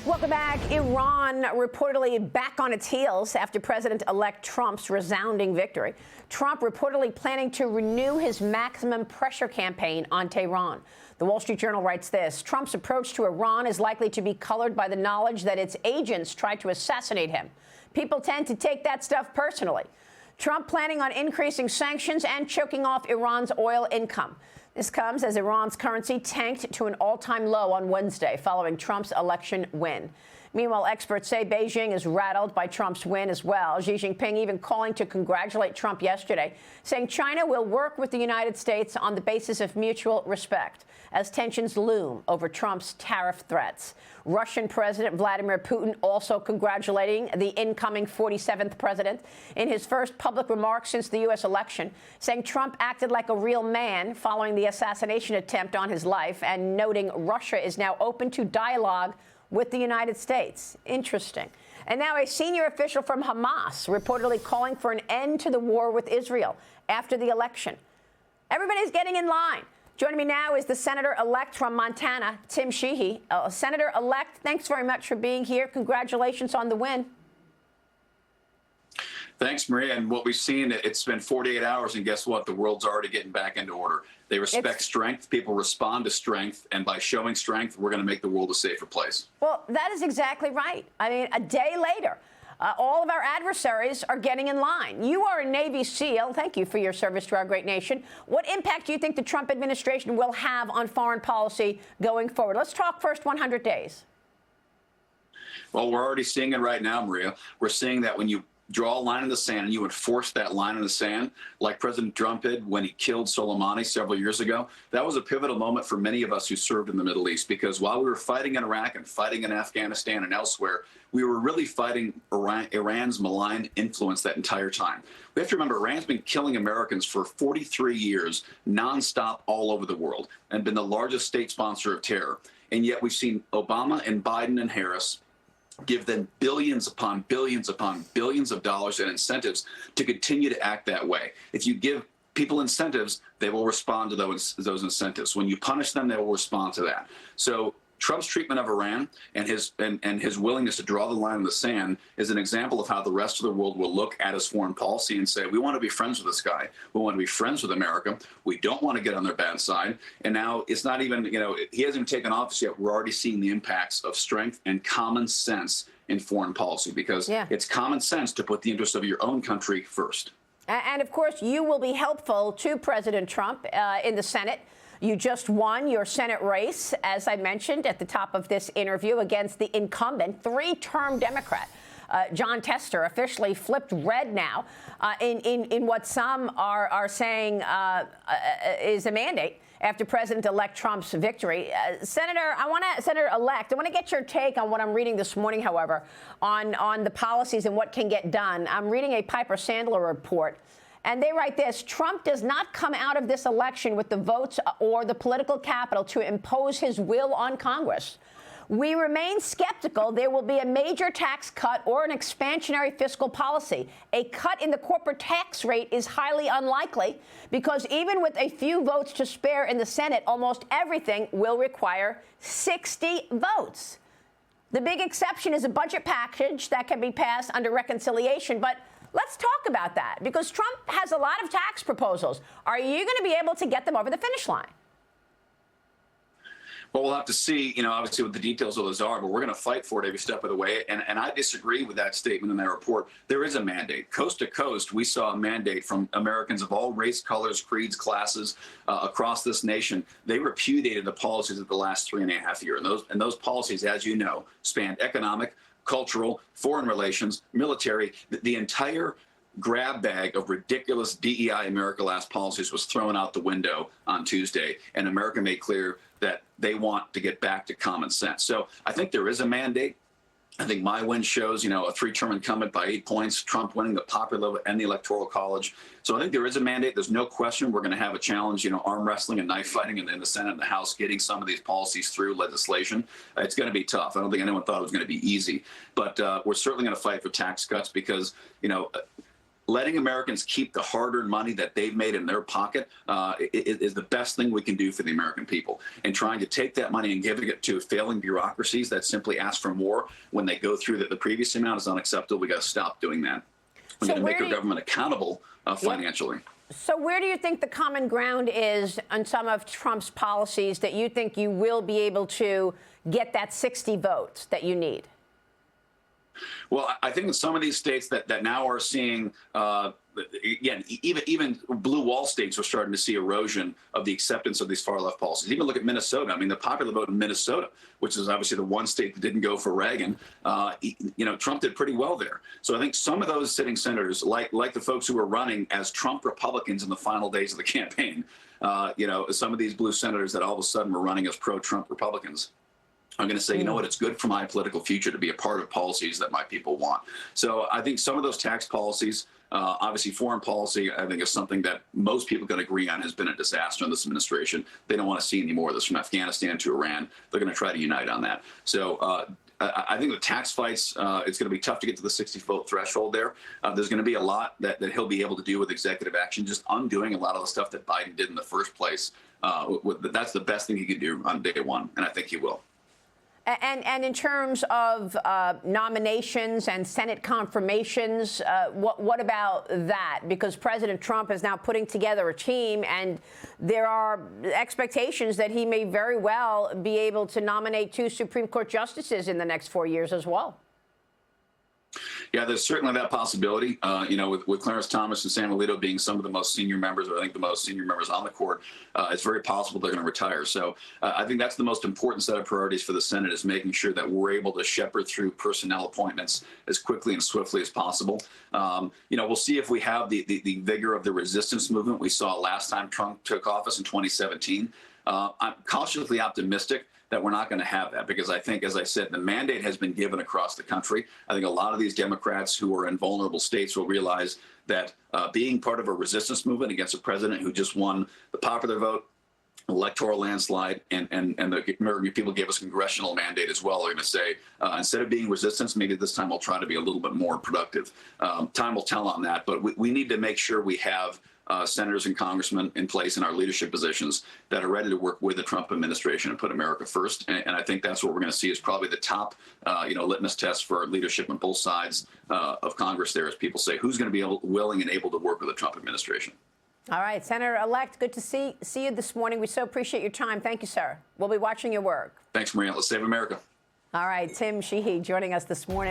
Welcome back. Iran reportedly back on its heels after President-elect Trump's resounding victory. Trump reportedly planning to renew his maximum pressure campaign on Tehran. The Wall Street Journal writes this: Trump's approach to Iran is likely to be colored by the knowledge that its agents tried to assassinate him. People tend to take that stuff personally. Trump planning on increasing sanctions and choking off Iran's oil income. This comes as Iran's currency tanked to an all-time low on Wednesday following Trump's election win. Meanwhile, experts say Beijing is rattled by Trump's win as well. Xi Jinping even calling to congratulate Trump yesterday, saying China will work with the United States on the basis of mutual respect as tensions loom over Trump's tariff threats. Russian President Vladimir Putin also congratulating the incoming 47th president in his first public remarks since the U.S. election, saying Trump acted like a real man following the assassination attempt on his life and noting Russia is now open to dialogue with the United States. Interesting. And now a senior official from Hamas reportedly calling for an end to the war with Israel after the election. Everybody's getting in line. Joining me now is the senator-elect from Montana, Tim Sheehy. Senator-elect, thanks very much for being here. Congratulations on the win. Thanks, Maria. And what we've seen, it's been 48 hours, and guess what? The world's already getting back into order. They respect strength. People respond to strength. And by showing strength, we're going to make the world a safer place. Well, that is exactly right. I mean, a day later, all of our adversaries are getting in line. You are a Navy SEAL. Thank you for your service to our great nation. What impact do you think the Trump administration will have on foreign policy going forward? Let's talk first 100 days. Well, we're already seeing it right now, Maria. We're seeing that when you draw a line in the sand and you enforce that line in the sand, like President Trump did when he killed Soleimani several years ago, that was a pivotal moment for many of us who served in the Middle East, because while we were fighting in Iraq and fighting in Afghanistan and elsewhere, we were really fighting Iran's malign influence that entire time. We have to remember, Iran's been killing Americans for 43 years, nonstop all over the world, and been the largest state sponsor of terror. And yet we've seen Obama and Biden and Harris give them billions upon billions upon billions of dollars in incentives to continue to act that way. If you give people incentives, they will respond to those incentives. When you punish them, they will respond to that. So Trump's treatment of Iran and his willingness to draw the line in the sand is an example of how the rest of the world will look at his foreign policy and say, we want to be friends with this guy. We want to be friends with America. We don't want to get on their bad side. And now it's not even, he hasn't even taken office yet. We're already seeing the impacts of strength and common sense in foreign policy, because it's common sense to put the interests of your own country first. And of course, you will be helpful to President Trump in the Senate. You just won your Senate race, as I mentioned at the top of this interview, against the incumbent three-term Democrat. John Tester officially flipped red now in what some are saying is a mandate after President-elect Trump's victory. Senator-elect, I want to get your take on what I'm reading this morning, however, on the policies and what can get done. I'm reading a Piper Sandler report, and they write this: Trump does not come out of this election with the votes or the political capital to impose his will on Congress. We remain skeptical there will be a major tax cut or an expansionary fiscal policy. A cut in the corporate tax rate is highly unlikely because even with a few votes to spare in the Senate, almost everything will require 60 votes. The big exception is a budget package that can be passed under reconciliation, but let's talk about that, because Trump has a lot of tax proposals. Are you going to be able to get them over the finish line? Well, we'll have to see, obviously what the details of those are, but we're going to fight for it every step of the way. And I disagree with that statement in that report. There is a mandate. Coast to coast, we saw a mandate from Americans of all race, colors, creeds, classes across this nation. They repudiated the policies of the last 3.5 years. And those policies, as you know, spanned economic, cultural, foreign relations, military. The entire grab bag of ridiculous DEI America Last policies was thrown out the window on Tuesday, and America made clear that they want to get back to common sense. So I think there is a mandate. I think my win shows, a three-term incumbent by 8 points, Trump winning the popular vote and the Electoral College. So I think there is a mandate. There's no question we're going to have a challenge, arm wrestling and knife fighting in the Senate and the House, getting some of these policies through legislation. It's going to be tough. I don't think anyone thought it was going to be easy. But we're certainly going to fight for tax cuts because, letting Americans keep the hard-earned money that they've made in their pocket is the best thing we can do for the American people. And trying to take that money and giving it to failing bureaucracies that simply ask for more when they go through the previous amount is unacceptable. We got to stop doing that. We got to make our government accountable financially. So where do you think the common ground is on some of Trump's policies that you think you will be able to get that 60 votes that you need? Well, I think in some of these states that now are seeing, again, even blue wall states are starting to see erosion of the acceptance of these far left policies. Even look at Minnesota. I mean, the popular vote in Minnesota, which is obviously the one state that didn't go for Reagan, Trump did pretty well there. So I think some of those sitting senators, like the folks who were running as Trump Republicans in the final days of the campaign, some of these blue senators that all of a sudden were running as pro-Trump Republicans, I'm going to say, you know what, it's good for my political future to be a part of policies that my people want. So I think some of those tax policies, obviously foreign policy, I think is something that most people can agree on has been a disaster in this administration. They don't want to see any more of this from Afghanistan to Iran. They're going to try to unite on that. So I think the tax fights, it's going to be tough to get to the 60-vote threshold there. There's going to be a lot that he'll be able to do with executive action, just undoing a lot of the stuff that Biden did in the first place. That's the best thing he could do on day one, and I think he will. And in terms of nominations and Senate confirmations, what about that? Because President Trump is now putting together a team, and there are expectations that he may very well be able to nominate 2 Supreme Court justices in the next 4 years as well. Yeah, there's certainly that possibility. With Clarence Thomas and Sam Alito being some of the most senior members, or I think the most senior members on the court, it's very possible they're going to retire. So I think that's the most important set of priorities for the Senate, is making sure that we're able to shepherd through personnel appointments as quickly and swiftly as possible. We'll see if we have the vigor of the resistance movement we saw last time Trump took office in 2017. I'm cautiously optimistic that we're not going to have that, because I think, as I said, the mandate has been given across the country. I think a lot of these Democrats who are in vulnerable states will realize that being part of a resistance movement against a president who just won the popular vote, electoral landslide, and the American people gave us congressional mandate as well, are going to say, instead of being resistance, maybe this time we'll try to be a little bit more productive. Time will tell on that, but we need to make sure we have senators and congressmen in place in our leadership positions that are ready to work with the Trump administration and put America first. And I think that's what we're going to see is probably the top, litmus test for our leadership on both sides of Congress there, as people say, who's going to be willing and able to work with the Trump administration. All right, Senator-elect, good to see you this morning. We so appreciate your time. Thank you, sir. We'll be watching your work. Thanks, Maria. Let's save America. All right, Tim Sheehy joining us this morning.